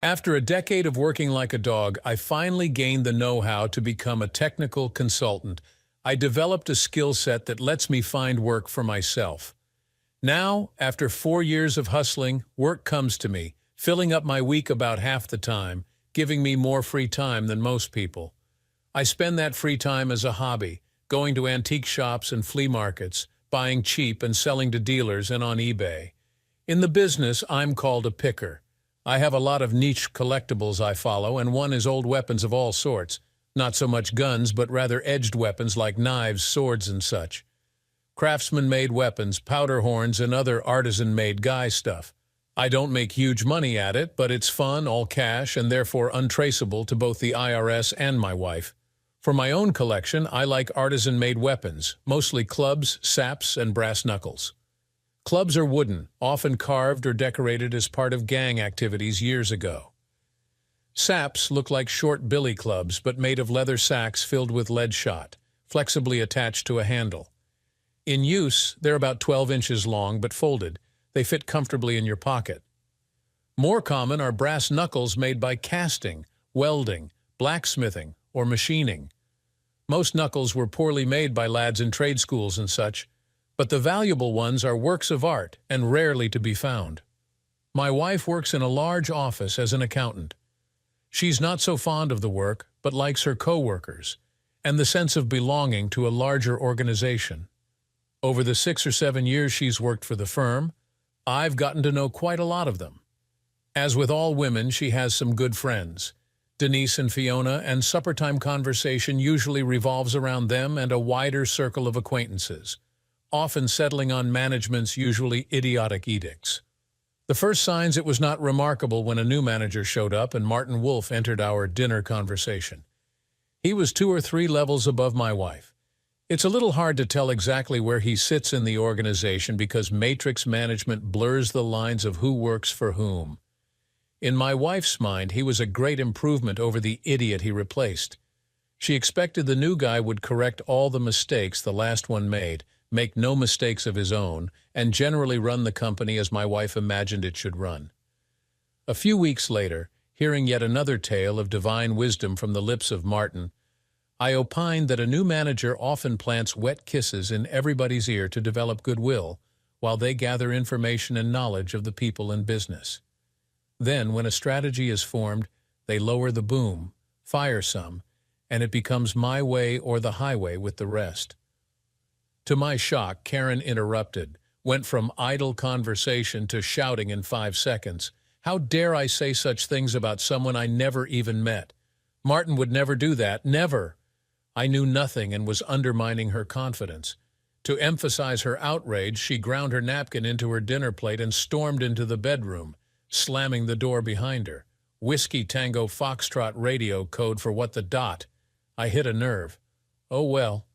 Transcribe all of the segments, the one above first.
After a decade of working like a dog, I finally gained the know-how to become a technical consultant. I developed a skill set that lets me find work for myself. Now, after 4 years of hustling, work comes to me, filling up my week about half the time, giving me more free time than most people. I spend that free time as a hobby, going to antique shops and flea markets, buying cheap and selling to dealers and on eBay. In the business, I'm called a picker. I have a lot of niche collectibles I follow, and one is old weapons of all sorts. Not so much guns, but rather edged weapons like knives, swords, and such. Craftsman-made weapons, powder horns, and other artisan-made guy stuff. I don't make huge money at it, but it's fun, all cash, and therefore untraceable to both the IRS and my wife. For my own collection, I like artisan-made weapons, mostly clubs, saps, and brass knuckles. Clubs are wooden, often carved or decorated as part of gang activities years ago. Saps look like short billy clubs, but made of leather sacks filled with lead shot, flexibly attached to a handle. In use, they're about 12 inches long, but folded. They fit comfortably in your pocket. More common are brass knuckles made by casting, welding, blacksmithing, or machining. Most knuckles were poorly made by lads in trade schools and such, but the valuable ones are works of art and rarely to be found. My wife works in a large office as an accountant. She's not so fond of the work, but likes her co-workers and the sense of belonging to a larger organization. Over the 6 or 7 years she's worked for the firm, I've gotten to know quite a lot of them. As with all women, she has some good friends, Denise and Fiona, and suppertime conversation usually revolves around them and a wider circle of acquaintances, often settling on management's usually idiotic edicts. The first signs it was not remarkable when a new manager showed up and Martin Wolf entered our dinner conversation. He was 2 or 3 levels above my wife. It's a little hard to tell exactly where he sits in the organization because matrix management blurs the lines of who works for whom. In my wife's mind, he was a great improvement over the idiot he replaced. She expected the new guy would correct all the mistakes the last one made, make no mistakes of his own, and generally run the company as my wife imagined it should run. A few weeks later, hearing yet another tale of divine wisdom from the lips of Martin, I opined that a new manager often plants wet kisses in everybody's ear to develop goodwill, while they gather information and knowledge of the people in business. Then, when a strategy is formed, they lower the boom, fire some, and it becomes my way or the highway with the rest. To my shock, Karen interrupted, went from idle conversation to shouting in 5 seconds. How dare I say such things about someone I never even met? Martin would never do that, never. I knew nothing and was undermining her confidence. To emphasize her outrage, she ground her napkin into her dinner plate and stormed into the bedroom, slamming the door behind her. Whiskey Tango Foxtrot radio code for what the dot. I hit a nerve. Oh well.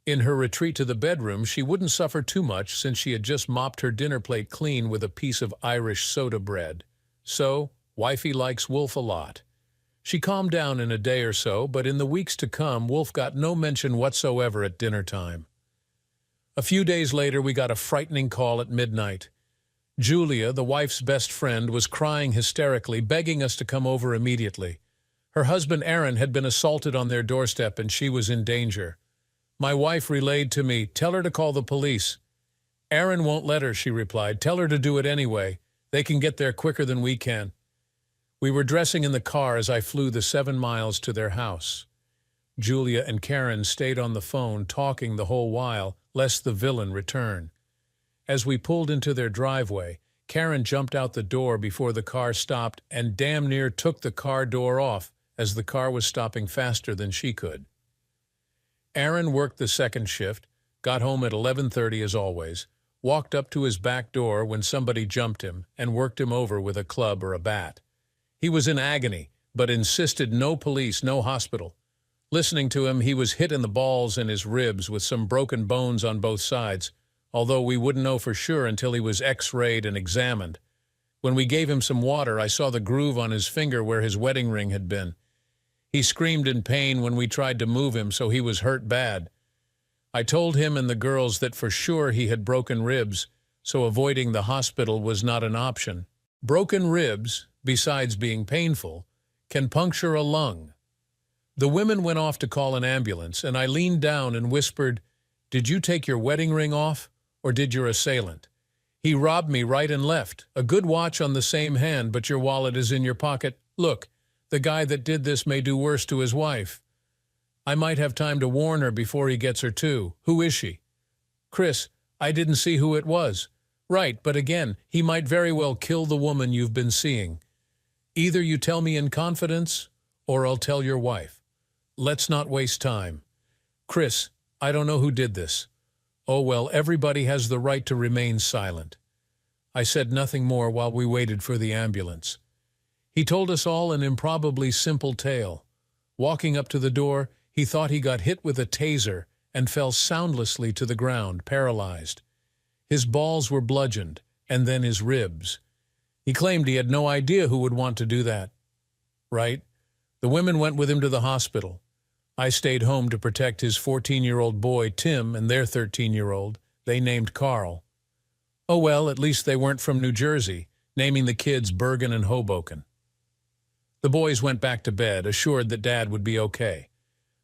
In her retreat to the bedroom, she wouldn't suffer too much since she had just mopped her dinner plate clean with a piece of Irish soda bread. So, wifey likes Wolf a lot. She calmed down in a day or so, but in the weeks to come, Wolf got no mention whatsoever at dinner time. A few days later, we got a frightening call at midnight. Julia, the wife's best friend, was crying hysterically, begging us to come over immediately. Her husband Aaron had been assaulted on their doorstep and she was in danger. My wife relayed to me, "Tell her to call the police." "Aaron won't let her," she replied. "Tell her to do it anyway. They can get there quicker than we can." We were dressing in the car as I flew the 7 miles to their house. Julia and Karen stayed on the phone talking the whole while, lest the villain return. As we pulled into their driveway, Karen jumped out the door before the car stopped and damn near took the car door off as the car was stopping faster than she could. Aaron worked the second shift, got home at 11:30 as always, walked up to his back door when somebody jumped him and worked him over with a club or a bat. He was in agony, but insisted no police, no hospital. Listening to him, he was hit in the balls and his ribs with some broken bones on both sides, although we wouldn't know for sure until he was x-rayed and examined. When we gave him some water, I saw the groove on his finger where his wedding ring had been. He screamed in pain when we tried to move him, so he was hurt bad. I told him and the girls that for sure he had broken ribs, so avoiding the hospital was not an option. Broken ribs, besides being painful, can puncture a lung. The women went off to call an ambulance, and I leaned down and whispered, "Did you take your wedding ring off, or did your assailant? He robbed me right and left. A good watch on the same hand, but your wallet is in your pocket. Look, the guy that did this may do worse to his wife. I might have time to warn her before he gets her too. Who is she?" "Chris, I didn't see who it was." "Right, but again, he might very well kill the woman you've been seeing. Either you tell me in confidence, or I'll tell your wife. Let's not waste time." "Chris, I don't know who did this." "Oh well, everybody has the right to remain silent." I said nothing more while we waited for the ambulance. He told us all an improbably simple tale. Walking up to the door, he thought he got hit with a taser and fell soundlessly to the ground, paralyzed. His balls were bludgeoned, and then his ribs. He claimed he had no idea who would want to do that. Right? The women went with him to the hospital. I stayed home to protect his 14-year-old boy, Tim, and their 13-year-old. They named Carl. Oh well, at least they weren't from New Jersey, naming the kids Bergen and Hoboken. The boys went back to bed, assured that Dad would be okay.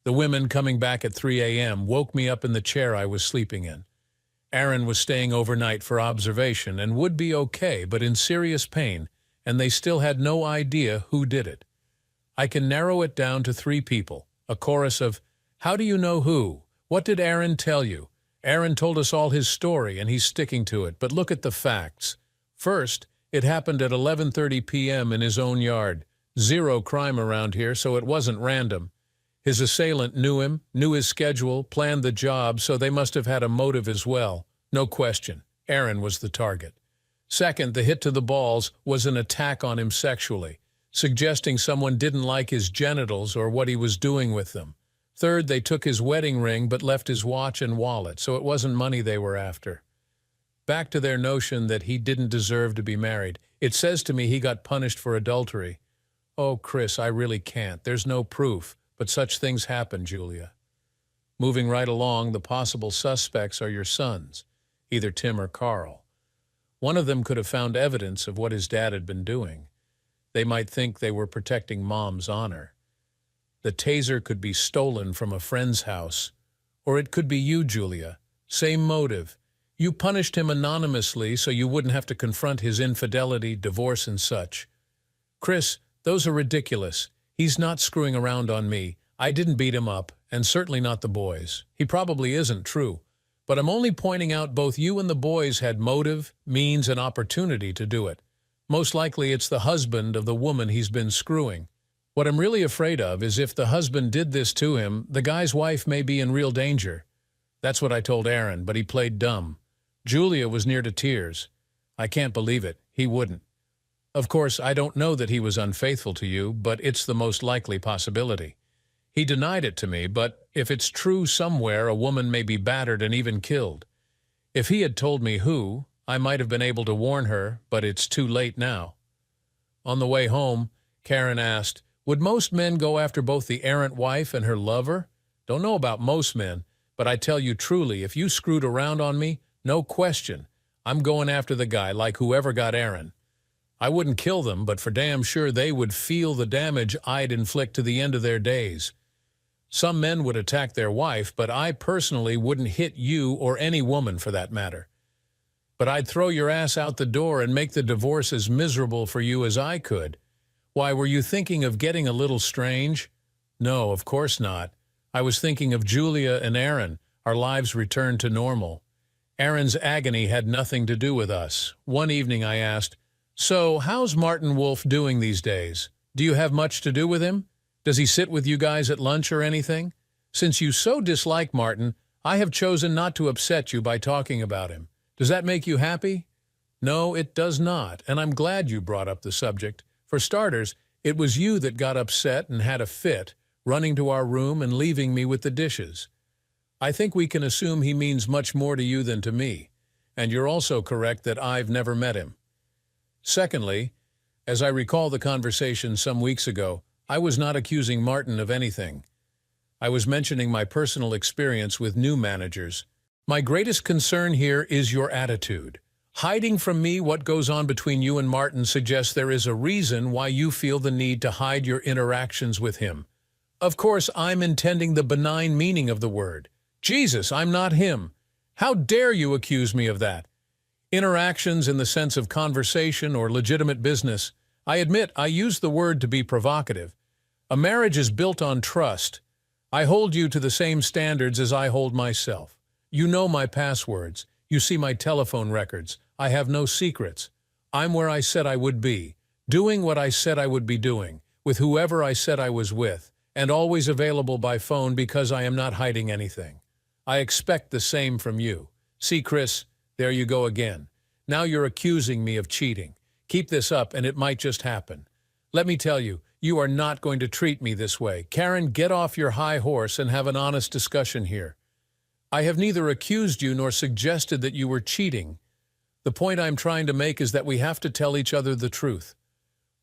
The women, coming back at 3 a.m., woke me up in the chair I was sleeping in. Aaron was staying overnight for observation and would be okay, but in serious pain, and they still had no idea who did it. I can narrow it down to 3 people, a chorus of, "How do you know who? What did Aaron tell you? Aaron told us all his story, and he's sticking to it, but look at the facts. First, it happened at 11:30 p.m. in his own yard. Zero crime around here, so it wasn't random. His assailant knew him, knew his schedule, planned the job, so they must have had a motive as well. No question, Aaron was the target. Second, the hit to the balls was an attack on him sexually, suggesting someone didn't like his genitals or what he was doing with them. Third, they took his wedding ring but left his watch and wallet, so it wasn't money they were after. Back to their notion that he didn't deserve to be married. It says to me he got punished for adultery. Oh, Chris, I really can't. There's no proof, but such things happen, Julia. Moving right along, the possible suspects are your sons, either Tim or Carl. One of them could have found evidence of what his dad had been doing. They might think they were protecting Mom's honor. The taser could be stolen from a friend's house. Or it could be you, Julia. Same motive. You punished him anonymously so you wouldn't have to confront his infidelity, divorce, and such. Chris, those are ridiculous. He's not screwing around on me. I didn't beat him up, and certainly not the boys. He probably isn't true. But I'm only pointing out both you and the boys had motive, means, and opportunity to do it. Most likely it's the husband of the woman he's been screwing. What I'm really afraid of is if the husband did this to him, the guy's wife may be in real danger. That's what I told Aaron, but he played dumb. Julia was near to tears. I can't believe it. He wouldn't. Of course, I don't know that he was unfaithful to you, but it's the most likely possibility. He denied it to me, but if it's true somewhere, a woman may be battered and even killed. If he had told me who, I might have been able to warn her, but it's too late now. On the way home, Karen asked, would most men go after both the errant wife and her lover? Don't know about most men, but I tell you truly, if you screwed around on me, no question, I'm going after the guy like whoever got Aaron. I wouldn't kill them, but for damn sure they would feel the damage I'd inflict to the end of their days. Some men would attack their wife, but I personally wouldn't hit you or any woman for that matter. But I'd throw your ass out the door and make the divorce as miserable for you as I could. Why, were you thinking of getting a little strange? No, of course not. I was thinking of Julia and Aaron. Our lives returned to normal. Aaron's agony had nothing to do with us. One evening I asked, so how's Martin Wolf doing these days? Do you have much to do with him? Does he sit with you guys at lunch or anything? Since you so dislike Martin, I have chosen not to upset you by talking about him. Does that make you happy? No, it does not, and I'm glad you brought up the subject. For starters, it was you that got upset and had a fit, running to our room and leaving me with the dishes. I think we can assume he means much more to you than to me, and you're also correct that I've never met him. Secondly, as I recall the conversation some weeks ago, I was not accusing Martin of anything. I was mentioning my personal experience with new managers. My greatest concern here is your attitude. Hiding from me what goes on between you and Martin suggests there is a reason why you feel the need to hide your interactions with him. Of course, I'm intending the benign meaning of the word. Jesus, I'm not him. How dare you accuse me of that? Interactions in the sense of conversation or legitimate business. I admit I use the word to be provocative. A marriage is built on trust. I hold you to the same standards as I hold myself. You know my passwords. You see my telephone records. I have no secrets. I'm where I said I would be, doing what I said I would be doing, with whoever I said I was with, and always available by phone because I am not hiding anything. I expect the same from you. See, Chris, there you go again. Now you're accusing me of cheating. Keep this up and it might just happen. Let me tell you, you are not going to treat me this way. Karen, get off your high horse and have an honest discussion here. I have neither accused you nor suggested that you were cheating. The point I'm trying to make is that we have to tell each other the truth.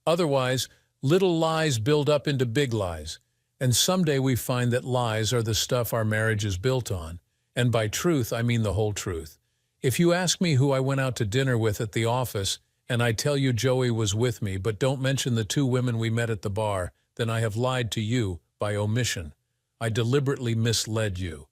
Otherwise, little lies build up into big lies, and someday we find that lies are the stuff our marriage is built on. And by truth, I mean the whole truth. If you ask me who I went out to dinner with at the office, and I tell you Joey was with me, but don't mention the 2 women we met at the bar, then I have lied to you by omission. I deliberately misled you.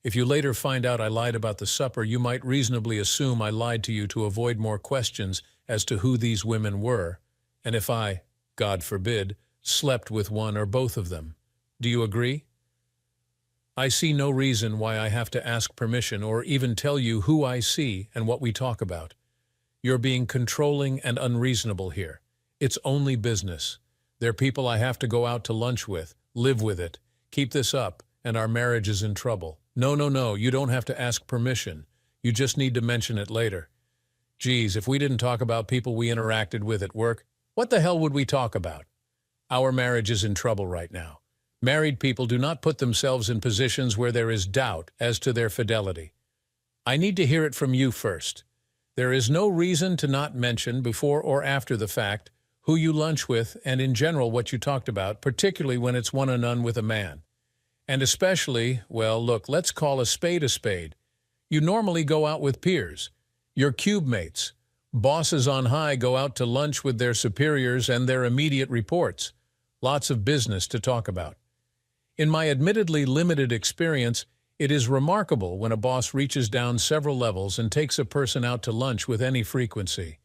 If you later find out I lied about the supper, you might reasonably assume I lied to you to avoid more questions as to who these women were, and if I, God forbid, slept with one or both of them. Do you agree? I see no reason why I have to ask permission or even tell you who I see and what we talk about. You're being controlling and unreasonable here. It's only business. They're people I have to go out to lunch with, live with it. Keep this up, and our marriage is in trouble. No, you don't have to ask permission. You just need to mention it later. Geez, if we didn't talk about people we interacted with at work, what the hell would we talk about? Our marriage is in trouble right now. Married people do not put themselves in positions where there is doubt as to their fidelity. I need to hear it from you first. There is no reason to not mention before or after the fact who you lunch with and in general what you talked about, particularly when it's one-on-one with a man. And especially, well, look, let's call a spade a spade. You normally go out with peers, your cube mates. Bosses on high go out to lunch with their superiors and their immediate reports. Lots of business to talk about. In my admittedly limited experience, it is remarkable when a boss reaches down several levels and takes a person out to lunch with any frequency.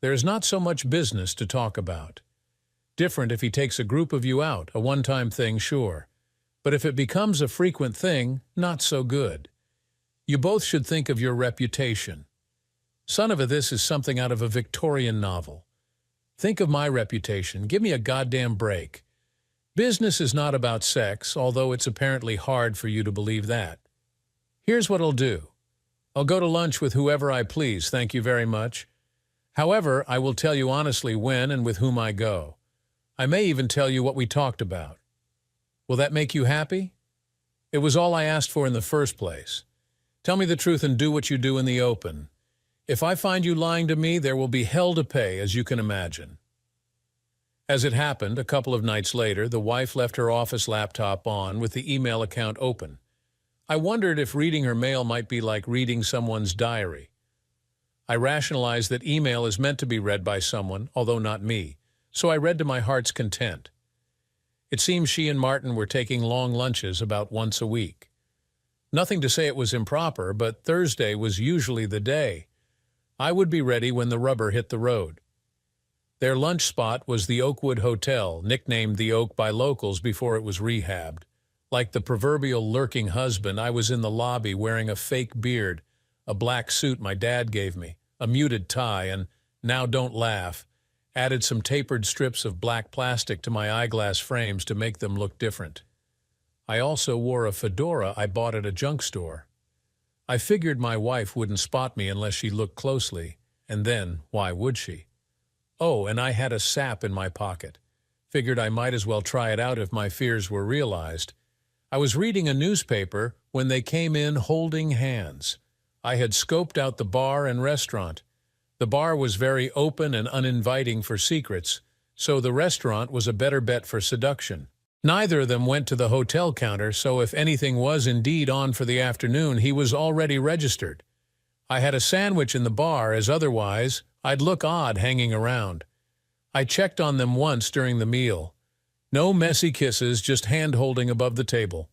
There is not so much business to talk about. Different if he takes a group of you out, a one-time thing, sure. But if it becomes a frequent thing, not so good. You both should think of your reputation. Son of a this is something out of a Victorian novel. Think of my reputation. Give me a goddamn break. Business is not about sex, although it's apparently hard for you to believe that. Here's what I'll do. I'll go to lunch with whoever I please, thank you very much. However, I will tell you honestly when and with whom I go. I may even tell you what we talked about. Will that make you happy? It was all I asked for in the first place. Tell me the truth and do what you do in the open. If I find you lying to me, there will be hell to pay, as you can imagine. As it happened, a couple of nights later, the wife left her office laptop on with the email account open. I wondered if reading her mail might be like reading someone's diary. I rationalized that email is meant to be read by someone, although not me, so I read to my heart's content. It seems she and Martin were taking long lunches about once a week. Nothing to say it was improper, but Thursday was usually the day. I would be ready when the rubber hit the road. Their lunch spot was the Oakwood Hotel, nicknamed the Oak by locals before it was rehabbed. Like the proverbial lurking husband, I was in the lobby wearing a fake beard, a black suit my dad gave me, a muted tie, and, now don't laugh, added some tapered strips of black plastic to my eyeglass frames to make them look different. I also wore a fedora I bought at a junk store. I figured my wife wouldn't spot me unless she looked closely, and then, why would she? Oh, and I had a sap in my pocket. Figured I might as well try it out if my fears were realized. I was reading a newspaper when they came in holding hands. I had scoped out the bar and restaurant. The bar was very open and uninviting for secrets, so the restaurant was a better bet for seduction. Neither of them went to the hotel counter, so if anything was indeed on for the afternoon, he was already registered. I had a sandwich in the bar, as otherwise I'd look odd hanging around. I checked on them once during the meal. No messy kisses, just hand-holding above the table.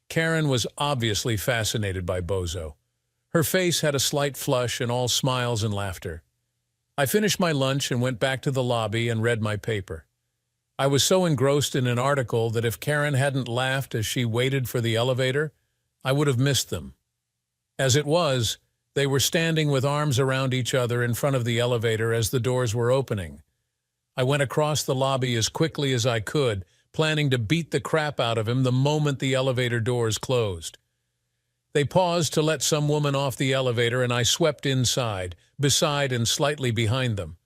Karen was obviously fascinated by Bozo. Her face had a slight flush and all smiles and laughter. I finished my lunch and went back to the lobby and read my paper. I was so engrossed in an article that if Karen hadn't laughed as she waited for the elevator, I would have missed them. As it was, they were standing with arms around each other in front of the elevator as the doors were opening. I went across the lobby as quickly as I could, planning to beat the crap out of him the moment the elevator doors closed. They paused to let some woman off the elevator, and I swept inside, beside and slightly behind them.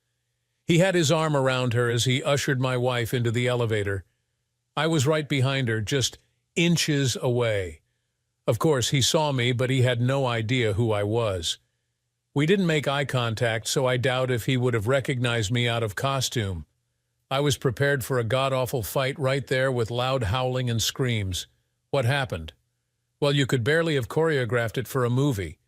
He had his arm around her as he ushered my wife into the elevator. I was right behind her, just inches away. Of course, he saw me, but he had no idea who I was. We didn't make eye contact, so I doubt if he would have recognized me out of costume. I was prepared for a god-awful fight right there with loud howling and screams. What happened? Well, you could barely have choreographed it for a movie.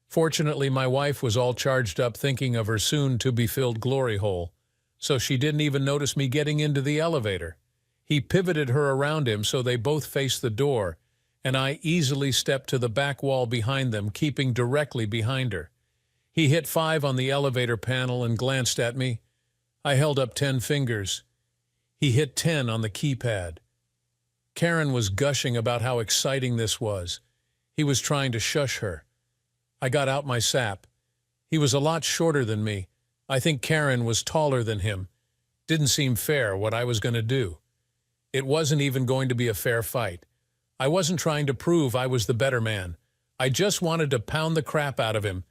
Fortunately, my wife was all charged up thinking of her soon-to-be-filled glory hole, so she didn't even notice me getting into the elevator. He pivoted her around him so they both faced the door, and I easily stepped to the back wall behind them, keeping directly behind her. He hit 5 on the elevator panel and glanced at me. I held up 10 fingers. He hit 10 on the keypad. Karen was gushing about how exciting this was. He was trying to shush her. I got out my sap. He was a lot shorter than me. I think Karen was taller than him. Didn't seem fair what I was going to do. It wasn't even going to be a fair fight. I wasn't trying to prove I was the better man. I just wanted to pound the crap out of him.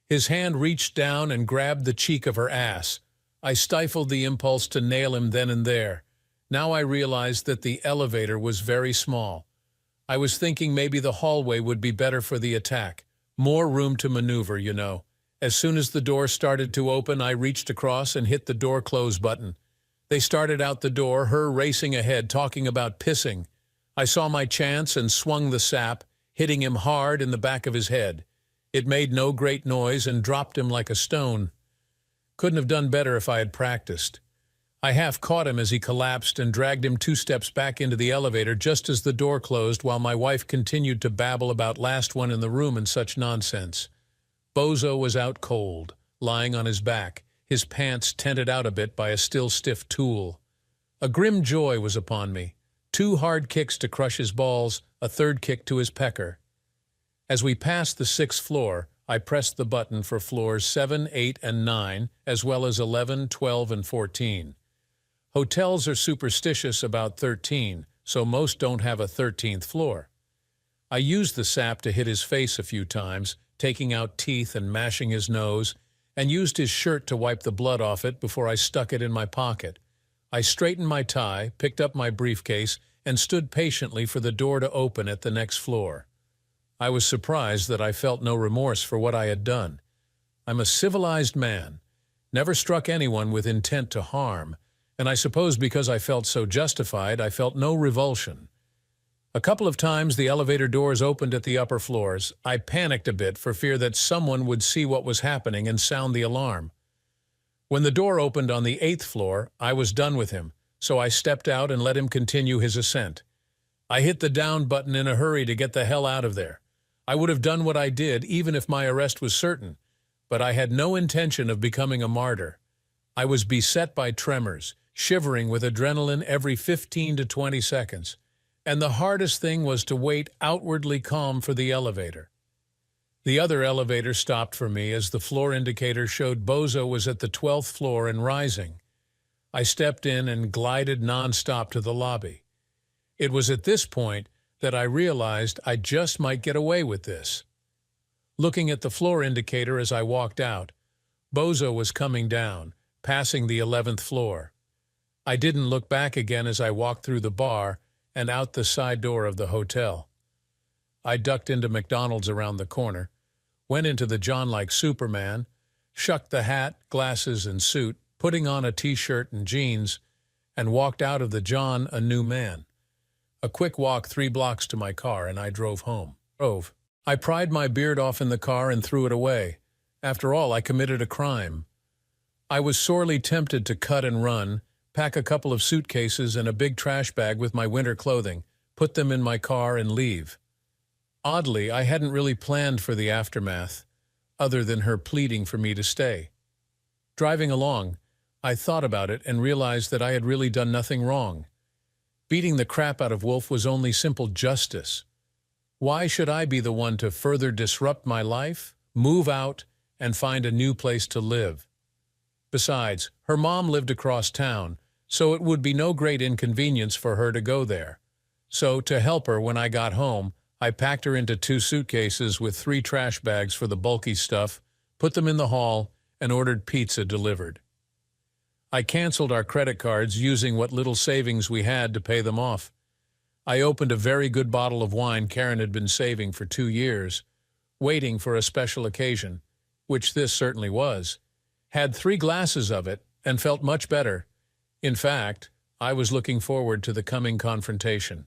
His hand reached down and grabbed the cheek of her ass. I stifled the impulse to nail him then and there. Now I realized that the elevator was very small. I was thinking maybe the hallway would be better for the attack. More room to maneuver, you know. As soon as the door started to open, I reached across and hit the door close button. They started out the door, her racing ahead, talking about pissing. I saw my chance and swung the sap, hitting him hard in the back of his head. It made no great noise and dropped him like a stone. Couldn't have done better if I had practiced. I half caught him as he collapsed and dragged him 2 steps back into the elevator just as the door closed, while my wife continued to babble about last one in the room and such nonsense. Bozo was out cold, lying on his back, his pants tented out a bit by a still stiff tool. A grim joy was upon me. 2 hard kicks to crush his balls, a 3rd kick to his pecker. As we passed the 6th floor, I pressed the button for floors 7, 8, and 9, as well as 11, 12, and 14. Hotels are superstitious about 13, so most don't have a 13th floor. I used the sap to hit his face a few times, taking out teeth and mashing his nose, and used his shirt to wipe the blood off it before I stuck it in my pocket. I straightened my tie, picked up my briefcase, and stood patiently for the door to open at the next floor. I was surprised that I felt no remorse for what I had done. I'm a civilized man, never struck anyone with intent to harm, and I suppose because I felt so justified, I felt no revulsion. A couple of times the elevator doors opened at the upper floors. I panicked a bit for fear that someone would see what was happening and sound the alarm. When the door opened on the 8th floor, I was done with him, so I stepped out and let him continue his ascent. I hit the down button in a hurry to get the hell out of there. I would have done what I did even if my arrest was certain, but I had no intention of becoming a martyr. I was beset by tremors, shivering with adrenaline every 15 to 20 seconds, and the hardest thing was to wait outwardly calm for the elevator. The other elevator stopped for me as the floor indicator showed Bozo was at the 12th floor and rising. I stepped in and glided non-stop to the lobby. It was at this point that I realized I just might get away with this. Looking at the floor indicator as I walked out, Bozo was coming down, passing the 11th floor. I didn't look back again as I walked through the bar and out the side door of the hotel. I ducked into McDonald's around the corner, went into the John like Superman, shucked the hat, glasses, and suit, putting on a t-shirt and jeans, and walked out of the John a new man. A quick walk 3 blocks to my car, and I drove home. I pried my beard off in the car and threw it away. After all, I committed a crime. I was sorely tempted to cut and run, pack a couple of suitcases and a big trash bag with my winter clothing, put them in my car and leave. Oddly, I hadn't really planned for the aftermath, other than her pleading for me to stay. Driving along, I thought about it and realized that I had really done nothing wrong. Beating the crap out of Wolf was only simple justice. Why should I be the one to further disrupt my life, move out, and find a new place to live? Besides, her mom lived across town, so it would be no great inconvenience for her to go there. So, to help her when I got home, I packed her into 2 suitcases with 3 trash bags for the bulky stuff, put them in the hall, and ordered pizza delivered. I canceled our credit cards using what little savings we had to pay them off. I opened a very good bottle of wine Karen had been saving for 2 years, waiting for a special occasion, which this certainly was. Had 3 glasses of it and felt much better. In fact, I was looking forward to the coming confrontation.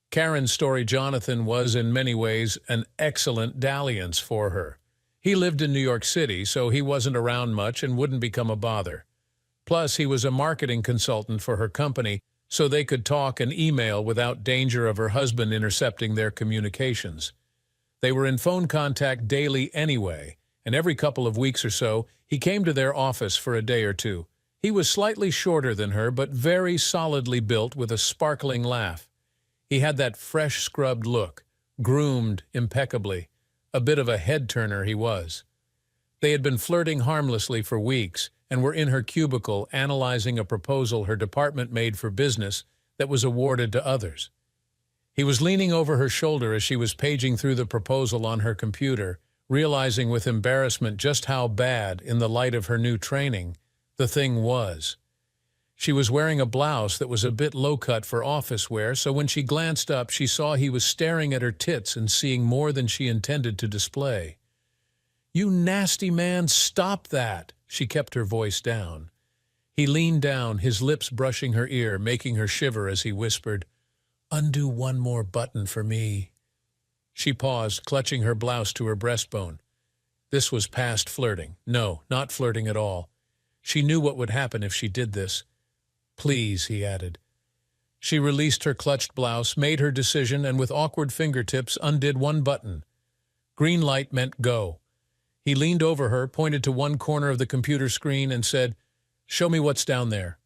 Karen's story Jonathan was in many ways an excellent dalliance for her. He lived in New York City, so he wasn't around much and wouldn't become a bother. Plus, he was a marketing consultant for her company, so they could talk and email without danger of her husband intercepting their communications. They were in phone contact daily anyway, and every couple of weeks or so, he came to their office for a day or two. He was slightly shorter than her, but very solidly built with a sparkling laugh. He had that fresh scrubbed look, groomed impeccably. A bit of a head-turner he was. They had been flirting harmlessly for weeks and were in her cubicle analyzing a proposal her department made for business that was awarded to others. He was leaning over her shoulder as she was paging through the proposal on her computer, realizing with embarrassment just how bad, in the light of her new training, the thing was. She was wearing a blouse that was a bit low-cut for office wear, so when she glanced up, she saw he was staring at her tits and seeing more than she intended to display. "You nasty man, stop that!" She kept her voice down. He leaned down, his lips brushing her ear, making her shiver as he whispered, "Undo one more button for me." She paused, clutching her blouse to her breastbone. This was past flirting. No, not flirting at all. She knew what would happen if she did this. "Please," he added. She released her clutched blouse, made her decision, and with awkward fingertips undid one button. Green light meant go. He leaned over her, pointed to one corner of the computer screen, and said, "Show me what's down there."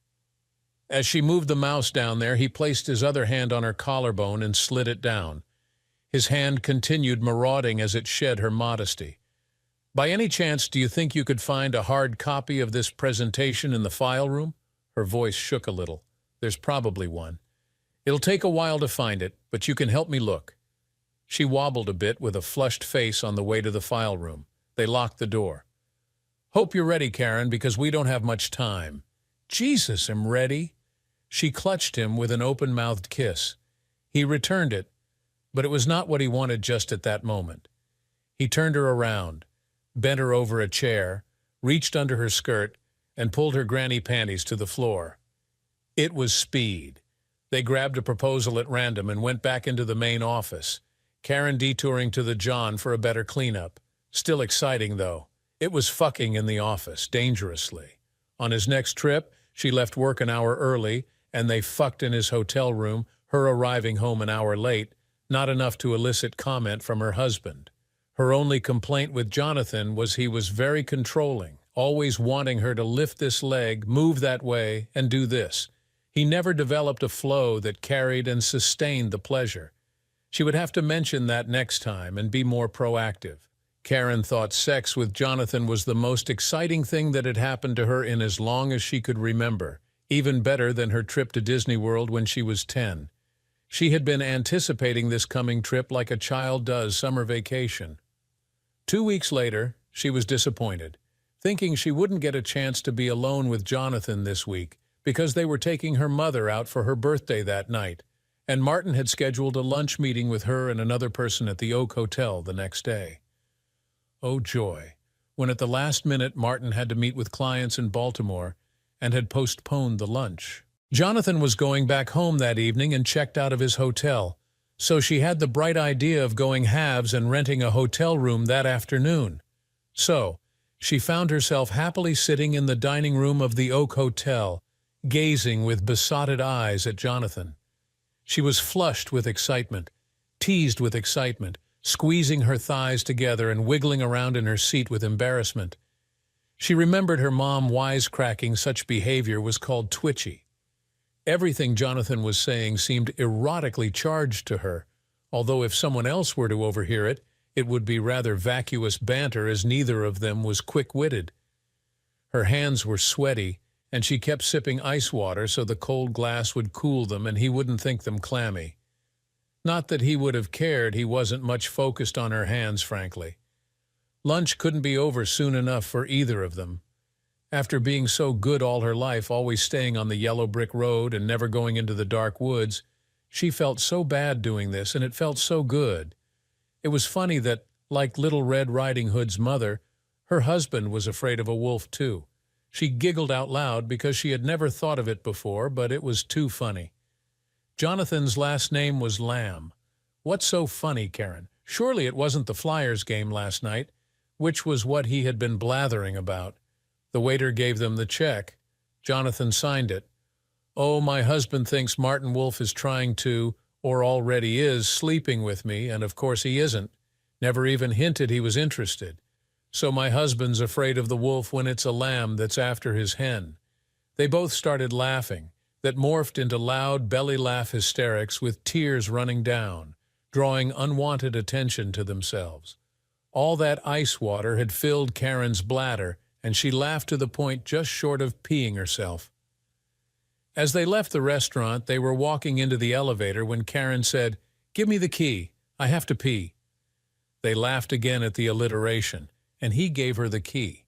As she moved the mouse down there, he placed his other hand on her collarbone and slid it down. His hand continued marauding as it shed her modesty. "By any chance, do you think you could find a hard copy of this presentation in the file room?" Her voice shook a little. "There's probably one. It'll take a while to find it, but you can help me look." She wobbled a bit with a flushed face on the way to the file room. They locked the door. "Hope you're ready, Karen, because we don't have much time." "Jesus, I'm ready." She clutched him with an open-mouthed kiss. He returned it, but it was not what he wanted just at that moment. He turned her around, bent her over a chair, reached under her skirt, and pulled her granny panties to the floor. It was speed. They grabbed a proposal at random and went back into the main office, Karen detouring to the John for a better cleanup. Still exciting, though. It was fucking in the office, dangerously. On his next trip, she left work an hour early, and they fucked in his hotel room, her arriving home an hour late, not enough to elicit comment from her husband. Her only complaint with Jonathan was he was very controlling, always wanting her to lift this leg, move that way, and do this. He never developed a flow that carried and sustained the pleasure. She would have to mention that next time and be more proactive. Karen thought sex with Jonathan was the most exciting thing that had happened to her in as long as she could remember, even better than her trip to Disney World when she was 10. She had been anticipating this coming trip like a child does summer vacation. 2 weeks later, she was disappointed, thinking she wouldn't get a chance to be alone with Jonathan this week because they were taking her mother out for her birthday that night, and Martin had scheduled a lunch meeting with her and another person at the Oak Hotel the next day. Oh joy, when at the last minute Martin had to meet with clients in Baltimore and had postponed the lunch. Jonathan was going back home that evening and checked out of his hotel, So she had the bright idea of going halves and renting a hotel room that afternoon. So, she found herself happily sitting in the dining room of the Oak Hotel, gazing with besotted eyes at Jonathan. She was flushed with excitement, teased with excitement, squeezing her thighs together and wiggling around in her seat with embarrassment. She remembered her mom wisecracking such behavior was called twitchy. Everything Jonathan was saying seemed erotically charged to her, although if someone else were to overhear it, it would be rather vacuous banter as neither of them was quick-witted. Her hands were sweaty, and she kept sipping ice water so the cold glass would cool them and he wouldn't think them clammy. Not that he would have cared, he wasn't much focused on her hands, frankly. Lunch couldn't be over soon enough for either of them. After being so good all her life, always staying on the yellow brick road and never going into the dark woods, she felt so bad doing this, and it felt so good. It was funny that, like Little Red Riding Hood's mother, her husband was afraid of a wolf too. She giggled out loud because she had never thought of it before, but it was too funny. Jonathan's last name was Lamb. What's so funny, Karen? Surely it wasn't the Flyers game last night, which was what he had been blathering about. The waiter gave them the check. Jonathan signed it. Oh, my husband thinks Martin Wolf is trying to, or already is, sleeping with me, and of course he isn't. Never even hinted he was interested. So my husband's afraid of the wolf when it's a lamb that's after his hen. They both started laughing, that morphed into loud belly laugh hysterics with tears running down, drawing unwanted attention to themselves. All that ice water had filled Karen's bladder, and she laughed to the point just short of peeing herself. As they left the restaurant, they were walking into the elevator when Karen said, "Give me the key. I have to pee." They laughed again at the alliteration, and he gave her the key.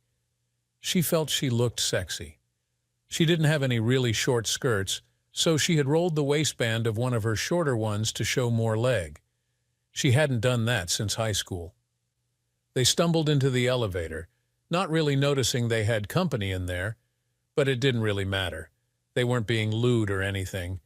She felt she looked sexy. She didn't have any really short skirts, so she had rolled the waistband of one of her shorter ones to show more leg. She hadn't done that since high school. They stumbled into the elevator, not really noticing they had company in there, but it didn't really matter. They weren't being lewd or anything.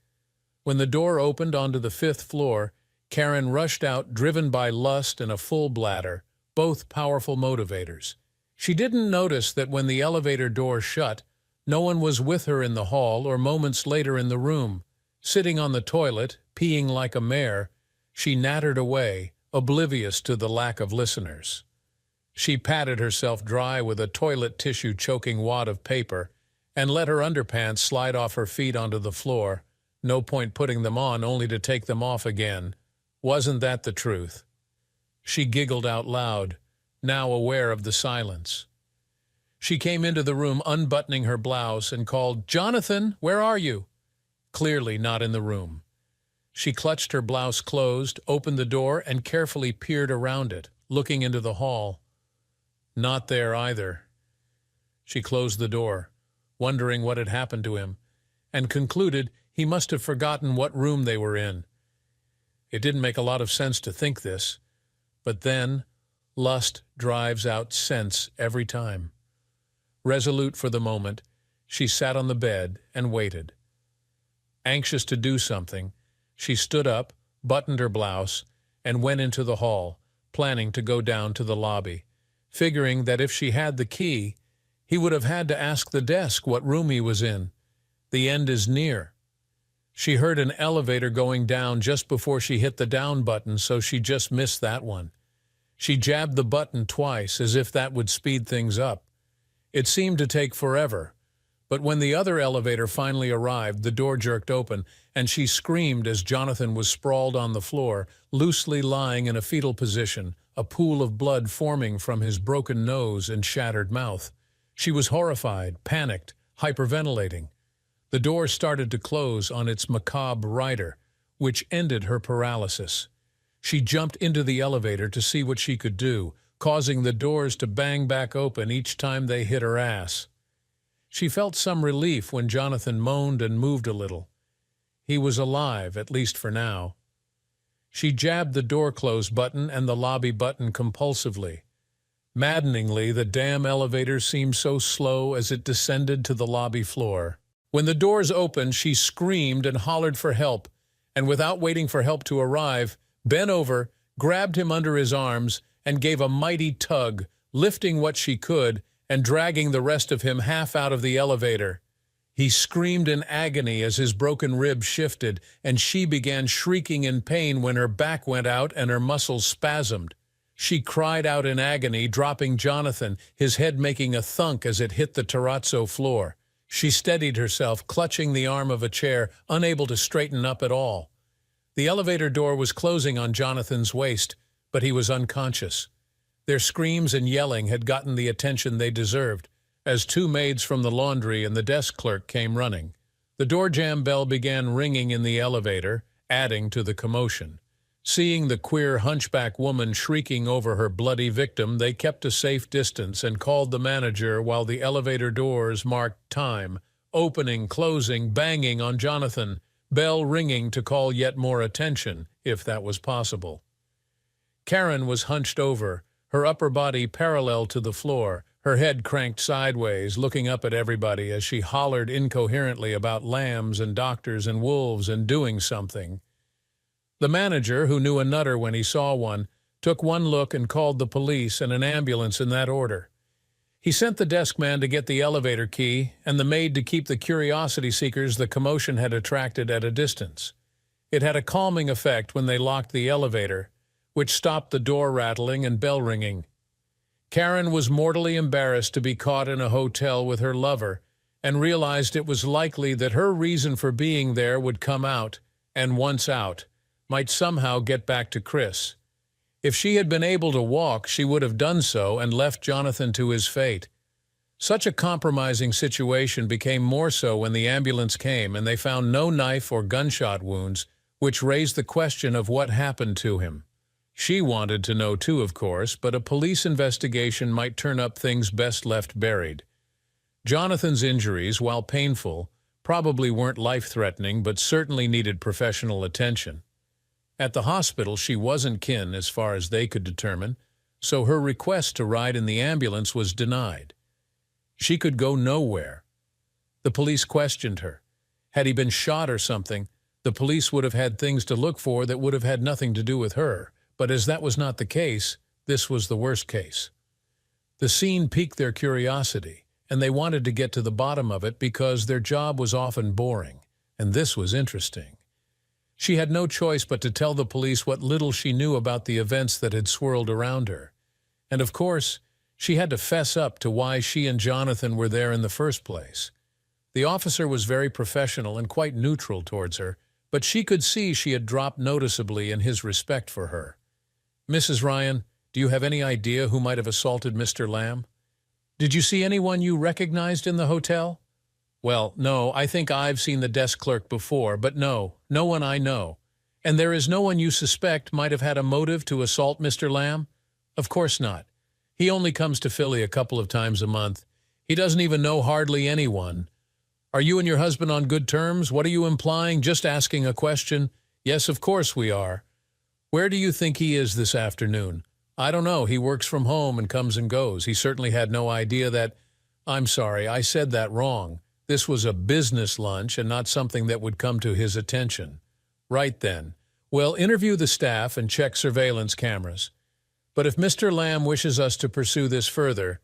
When the door opened onto the 5th floor, Karen rushed out, driven by lust and a full bladder, both powerful motivators. She didn't notice that when the elevator door shut, no one was with her in the hall or moments later in the room. Sitting on the toilet, peeing like a mare, she nattered away, oblivious to the lack of listeners. She patted herself dry with a toilet tissue choking wad of paper and let her underpants slide off her feet onto the floor. No point putting them on only to take them off again. Wasn't that the truth? She giggled out loud, now aware of the silence. She came into the room unbuttoning her blouse and called, "Jonathan, where are you?" Clearly not in the room. She clutched her blouse closed, opened the door, and carefully peered around it, looking into the hall. Not there either. She closed the door, wondering what had happened to him, and concluded he must have forgotten what room they were in. It didn't make a lot of sense to think this, but then lust drives out sense every time. Resolute for the moment, she sat on the bed and waited. Anxious to do something, she stood up, buttoned her blouse, and went into the hall, planning to go down to the lobby, figuring that if she had the key, he would have had to ask the desk what room he was in. The end is near. She heard an elevator going down just before she hit the down button, so she just missed that one. She jabbed the button twice, as if that would speed things up. It seemed to take forever, but when the other elevator finally arrived, the door jerked open, and she screamed as Jonathan was sprawled on the floor, loosely lying in a fetal position, a pool of blood forming from his broken nose and shattered mouth. She was horrified, panicked, hyperventilating. The door started to close on its macabre rider, which ended her paralysis. She jumped into the elevator to see what she could do, causing the doors to bang back open each time they hit her ass. She felt some relief when Jonathan moaned and moved a little. He was alive, at least for now. She jabbed the door close button and the lobby button compulsively. Maddeningly, the damn elevator seemed so slow as it descended to the lobby floor. When the doors opened, she screamed and hollered for help, and without waiting for help to arrive, bent over, grabbed him under his arms, and gave a mighty tug, lifting what she could and dragging the rest of him half out of the elevator. He screamed in agony as his broken rib shifted, and she began shrieking in pain when her back went out and her muscles spasmed. She cried out in agony, dropping Jonathan, his head making a thunk as it hit the terrazzo floor. She steadied herself, clutching the arm of a chair, unable to straighten up at all. The elevator door was closing on Jonathan's waist, but he was unconscious. Their screams and yelling had gotten the attention they deserved, as two maids from the laundry and the desk clerk came running. The door jamb bell began ringing in the elevator, adding to the commotion. Seeing the queer hunchback woman shrieking over her bloody victim, they kept a safe distance and called the manager while the elevator doors marked time, opening, closing, banging on Jonathan, bell ringing to call yet more attention, if that was possible. Karen was hunched over, her upper body parallel to the floor, her head cranked sideways, looking up at everybody as she hollered incoherently about lambs and doctors and wolves and doing something. The manager, who knew a nutter when he saw one, took one look and called the police and an ambulance in that order. He sent the desk man to get the elevator key and the maid to keep the curiosity seekers the commotion had attracted at a distance. It had a calming effect when they locked the elevator, which stopped the door rattling and bell ringing. Karen was mortally embarrassed to be caught in a hotel with her lover and realized it was likely that her reason for being there would come out, and once out, might somehow get back to Chris. If she had been able to walk, she would have done so and left Jonathan to his fate. Such a compromising situation became more so when the ambulance came and they found no knife or gunshot wounds, which raised the question of what happened to him. She wanted to know too, of course, but a police investigation might turn up things best left buried. Jonathan's injuries, while painful, probably weren't life-threatening but certainly needed professional attention. At the hospital, she wasn't kin as far as they could determine, so her request to ride in the ambulance was denied. She could go nowhere. The police questioned her. Had he been shot or something, the police would have had things to look for that would have had nothing to do with her, but as that was not the case, this was the worst case. The scene piqued their curiosity, and they wanted to get to the bottom of it because their job was often boring, and this was interesting. She had no choice but to tell the police what little she knew about the events that had swirled around her. And of course, she had to fess up to why she and Jonathan were there in the first place. The officer was very professional and quite neutral towards her, but she could see she had dropped noticeably in his respect for her. "Mrs. Ryan, do you have any idea who might have assaulted Mr. Lamb? Did you see anyone you recognized in the hotel?" "Well, no, I think I've seen the desk clerk before, but no one I know. And there is no one you suspect might have had a motive to assault Mr. Lamb?" "Of course not. He only comes to Philly a couple of times a month. He doesn't even know hardly anyone." "Are you and your husband on good terms? What are you implying? Just asking a question." "Yes, of course we are." "Where do you think he is this afternoon?" "I don't know. He works from home and comes and goes. He certainly had no idea that—" "I'm sorry, I said that wrong. This was a business lunch and not something that would come to his attention." "Right then. Well, interview the staff and check surveillance cameras. But if Mr. Lamb wishes us to pursue this further,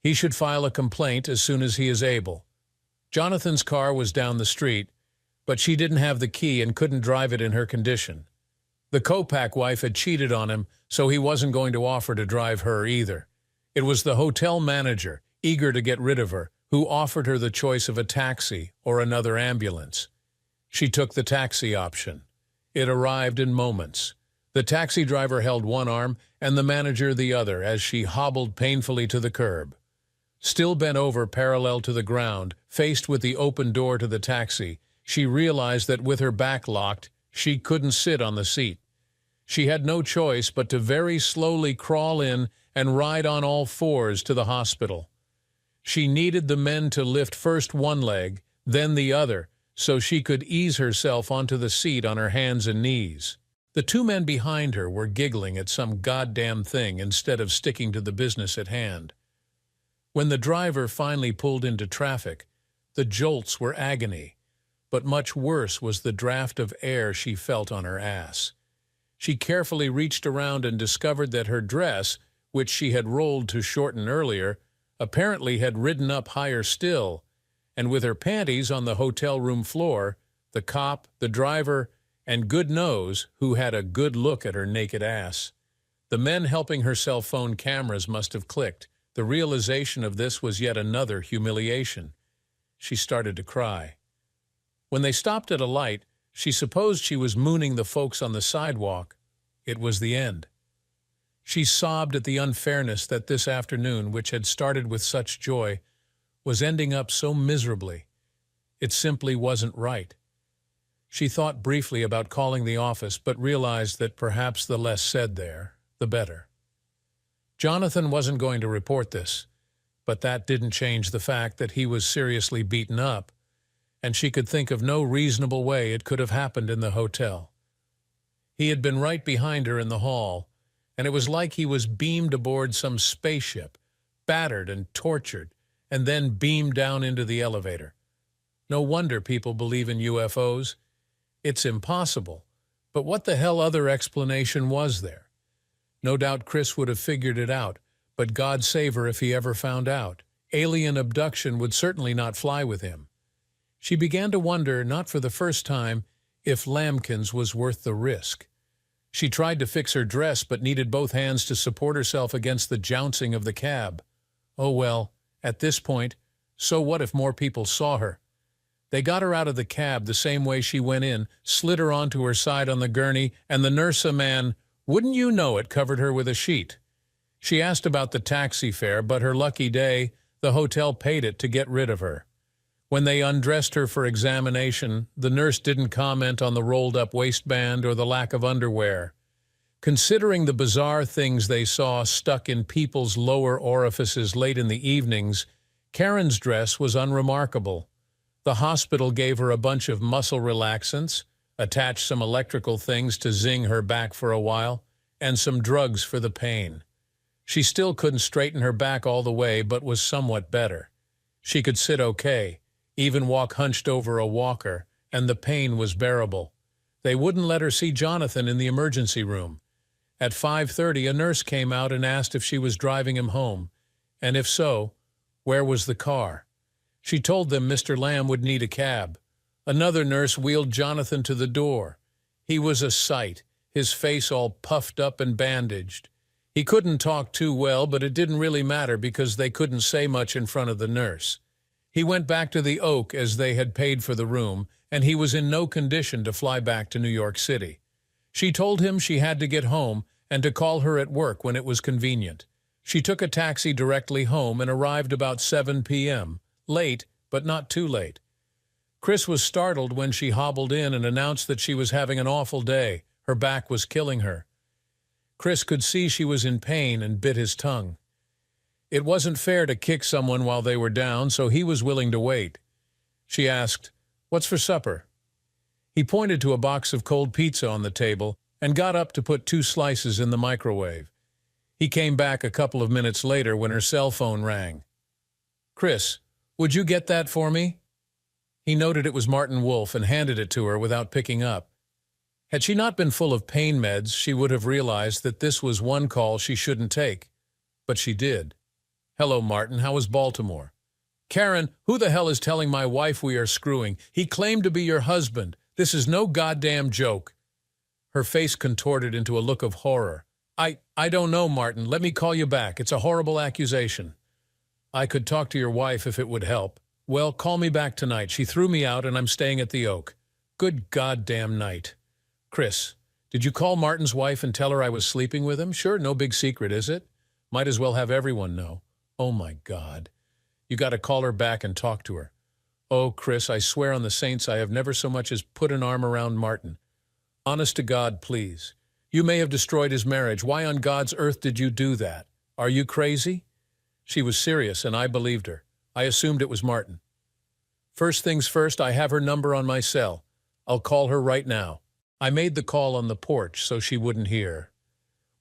he should file a complaint as soon as he is able. Jonathan's car was down the street, but she didn't have the key and couldn't drive it in her condition. The Kopak wife had cheated on him, so he wasn't going to offer to drive her either. It was the hotel manager, eager to get rid of her, who offered her the choice of a taxi or another ambulance. She took the taxi option. It arrived in moments. The taxi driver held one arm and the manager the other as she hobbled painfully to the curb. Still bent over parallel to the ground, faced with the open door to the taxi, she realized that with her back locked, she couldn't sit on the seat. She had no choice but to very slowly crawl in and ride on all fours to the hospital. She needed the men to lift first one leg, then the other, so she could ease herself onto the seat on her hands and knees. The two men behind her were giggling at some goddamn thing instead of sticking to the business at hand. When the driver finally pulled into traffic, the jolts were agony. but much worse was the draft of air she felt on her ass. She carefully reached around and discovered that her dress, which she had rolled to shorten earlier, apparently had ridden up higher still, and with her panties on the hotel room floor, the cop, the driver, and good knows who had a good look at her naked ass. The men helping her cell phone cameras must have clicked. The realization of this was yet another humiliation. She started to cry. When they stopped at a light, she supposed she was mooning the folks on the sidewalk. It was the end. She sobbed at the unfairness that this afternoon, which had started with such joy, was ending up so miserably. It simply wasn't right. She thought briefly about calling the office, but realized that perhaps the less said there, the better. Jonathan wasn't going to report this, but that didn't change the fact that he was seriously beaten up, and she could think of no reasonable way it could have happened in the hotel. He had been right behind her in the hall, and it was like he was beamed aboard some spaceship, battered and tortured, and then beamed down into the elevator. No wonder people believe in UFOs. It's impossible, but what the hell other explanation was there? No doubt Chris would have figured it out, but God save her if he ever found out. Alien abduction would certainly not fly with him. She began to wonder, not for the first time, if Lambkins was worth the risk. She tried to fix her dress but needed both hands to support herself against the jouncing of the cab. Oh well, at this point, so what if more people saw her? They got her out of the cab the same way she went in, slid her onto her side on the gurney, and the nurse-a-man, wouldn't you know it, covered her with a sheet. She asked about the taxi fare, but her lucky day, the hotel paid it to get rid of her. When they undressed her for examination, the nurse didn't comment on the rolled-up waistband or the lack of underwear. Considering the bizarre things they saw stuck in people's lower orifices late in the evenings, Karen's dress was unremarkable. The hospital gave her a bunch of muscle relaxants, attached some electrical things to zing her back for a while, and some drugs for the pain. She still couldn't straighten her back all the way, but was somewhat better. She could sit okay, even walk hunched over a walker, and the pain was bearable. They wouldn't let her see Jonathan in the emergency room. At 5:30, a nurse came out and asked if she was driving him home, and if so, where was the car? She told them Mr. Lamb would need a cab. Another nurse wheeled Jonathan to the door. He was a sight, his face all puffed up and bandaged. He couldn't talk too well, but it didn't really matter because they couldn't say much in front of the nurse. He went back to the Oak as they had paid for the room, and he was in no condition to fly back to New York City. She told him she had to get home and to call her at work when it was convenient. She took a taxi directly home and arrived about 7 p.m., late, but not too late. Chris was startled when she hobbled in and announced that she was having an awful day. Her back was killing her. Chris could see she was in pain and bit his tongue. It wasn't fair to kick someone while they were down, so he was willing to wait. She asked, "What's for supper?" He pointed to a box of cold pizza on the table and got up to put 2 slices in the microwave. He came back a couple of minutes later when her cell phone rang. "Chris, would you get that for me?" He noted it was Martin Wolf and handed it to her without picking up. Had she not been full of pain meds, she would have realized that this was one call she shouldn't take. But she did. "Hello, Martin. How was Baltimore?" "Karen, who the hell is telling my wife we are screwing? He claimed to be your husband. This is no goddamn joke." Her face contorted into a look of horror. I don't know, Martin. Let me call you back. It's a horrible accusation." "I could talk to your wife if it would help." "Well, call me back tonight. She threw me out and I'm staying at the Oak." "Good goddamn night." "Chris, did you call Martin's wife and tell her I was sleeping with him?" "Sure, no big secret, is it? Might as well have everyone know." "Oh my God. You got to call her back and talk to her." "Oh, Chris, I swear on the saints I have never so much as put an arm around Martin. Honest to God, please. You may have destroyed his marriage. Why on God's earth did you do that? Are you crazy?" She was serious, and I believed her. I assumed it was Martin. "First things first, I have her number on my cell. I'll call her right now." I made the call on the porch so she wouldn't hear.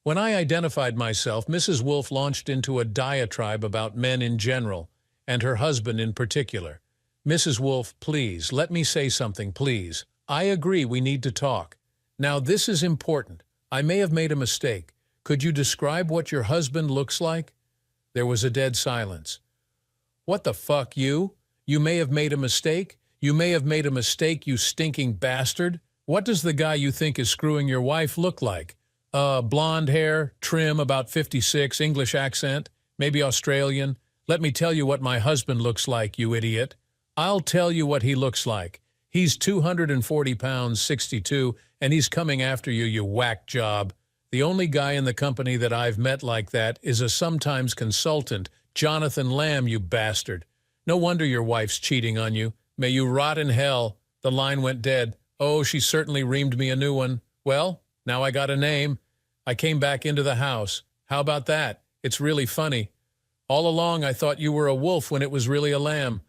When I identified myself, Mrs. Wolf launched into a diatribe about men in general, and her husband in particular. Mrs. Wolf, please, let me say something, please. I agree we need to talk. Now, this is important. I may have made a mistake. Could you describe what your husband looks like? There was a dead silence. What the fuck, you? You may have made a mistake? You may have made a mistake, you stinking bastard? What does the guy you think is screwing your wife look like? Blonde hair, trim, about 56, English accent, maybe Australian. Let me tell you what my husband looks like, you idiot. I'll tell you what he looks like. He's 240 pounds, 62, and he's coming after you, you whack job. The only guy in the company that I've met like that is a sometimes consultant, Jonathan Lamb, you bastard. No wonder your wife's cheating on you. May you rot in hell. The line went dead. Oh, she certainly reamed me a new one. Well, now I got a name. I came back into the house. How about that? It's really funny. All along I thought you were a wolf when it was really a lamb.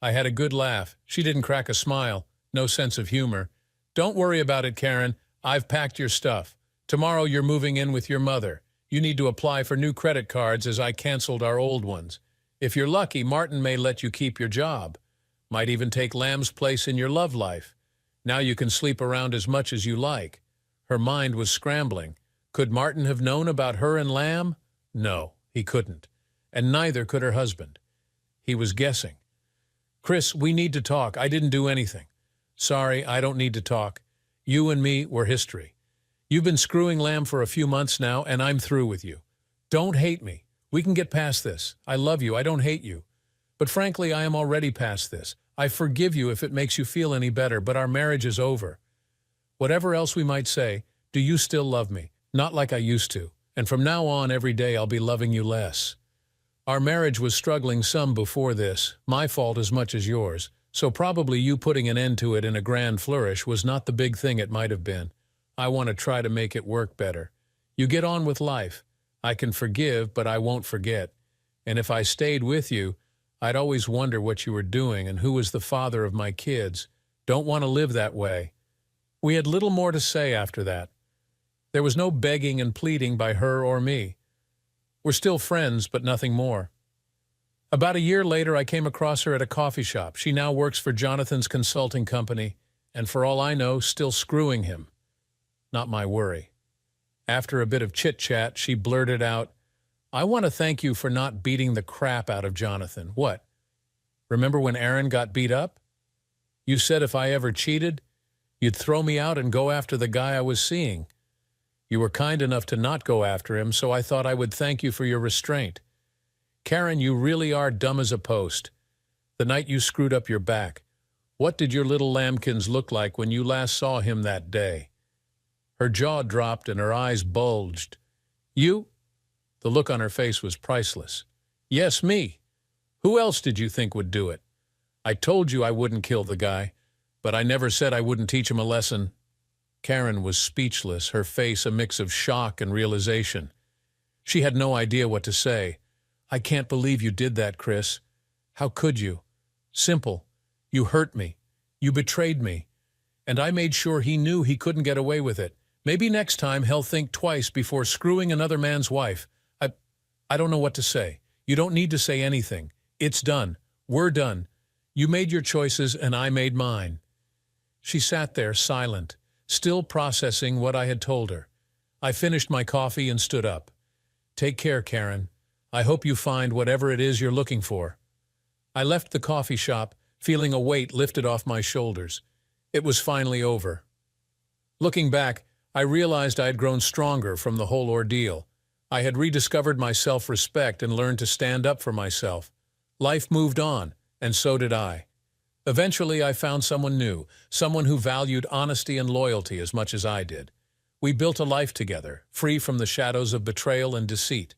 I had a good laugh. She didn't crack a smile. No sense of humor. Don't worry about it, Karen. I've packed your stuff. Tomorrow you're moving in with your mother. You need to apply for new credit cards as I canceled our old ones. If you're lucky, Martin may let you keep your job. Might even take Lamb's place in your love life. Now you can sleep around as much as you like. Her mind was scrambling. Could Martin have known about her and Lamb? No, he couldn't. And neither could her husband. He was guessing. Chris, we need to talk. I didn't do anything. Sorry, I don't need to talk. You and me were history. You've been screwing Lamb for a few months now, and I'm through with you. Don't hate me. We can get past this. I love you. I don't hate you. But frankly, I am already past this. I forgive you if it makes you feel any better, but our marriage is over. Whatever else we might say, do you still love me? Not like I used to. And from now on, every day I'll be loving you less. Our marriage was struggling some before this, my fault as much as yours, so probably you putting an end to it in a grand flourish was not the big thing it might have been. I want to try to make it work better. You get on with life. I can forgive, but I won't forget. And if I stayed with you, I'd always wonder what you were doing and who was the father of my kids. Don't want to live that way. We had little more to say after that. There was no begging and pleading by her or me. We're still friends, but nothing more. About a year later, I came across her at a coffee shop. She now works for Jonathan's consulting company, and for all I know, still screwing him. Not my worry. After a bit of chit-chat, she blurted out, I want to thank you for not beating the crap out of Jonathan. What? Remember when Aaron got beat up? You said if I ever cheated, you'd throw me out and go after the guy I was seeing. You were kind enough to not go after him, so I thought I would thank you for your restraint. Karen, you really are dumb as a post. The night you screwed up your back, what did your little lambkins look like when you last saw him that day? Her jaw dropped and her eyes bulged. You? The look on her face was priceless. Yes, me. Who else did you think would do it? I told you I wouldn't kill the guy, but I never said I wouldn't teach him a lesson. Karen was speechless, her face a mix of shock and realization. She had no idea what to say. I can't believe you did that, Chris. How could you? Simple. You hurt me. You betrayed me. And I made sure he knew he couldn't get away with it. Maybe next time he'll think twice before screwing another man's wife. I don't know what to say. You don't need to say anything. It's done. We're done. You made your choices and I made mine. She sat there silent, still processing what I had told her. I finished my coffee and stood up. Take care, Karen. I hope you find whatever it is you're looking for. I left the coffee shop, feeling a weight lifted off my shoulders. It was finally over. Looking back, I realized I had grown stronger from the whole ordeal. I had rediscovered my self-respect and learned to stand up for myself. Life moved on, and so did I. Eventually, I found someone new, someone who valued honesty and loyalty as much as I did. We built a life together, free from the shadows of betrayal and deceit.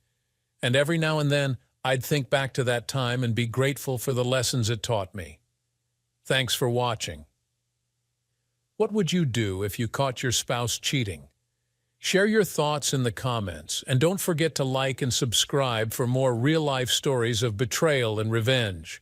And every now and then, I'd think back to that time and be grateful for the lessons it taught me. Thanks for watching. What would you do if you caught your spouse cheating? Share your thoughts in the comments, and don't forget to like and subscribe for more real-life stories of betrayal and revenge.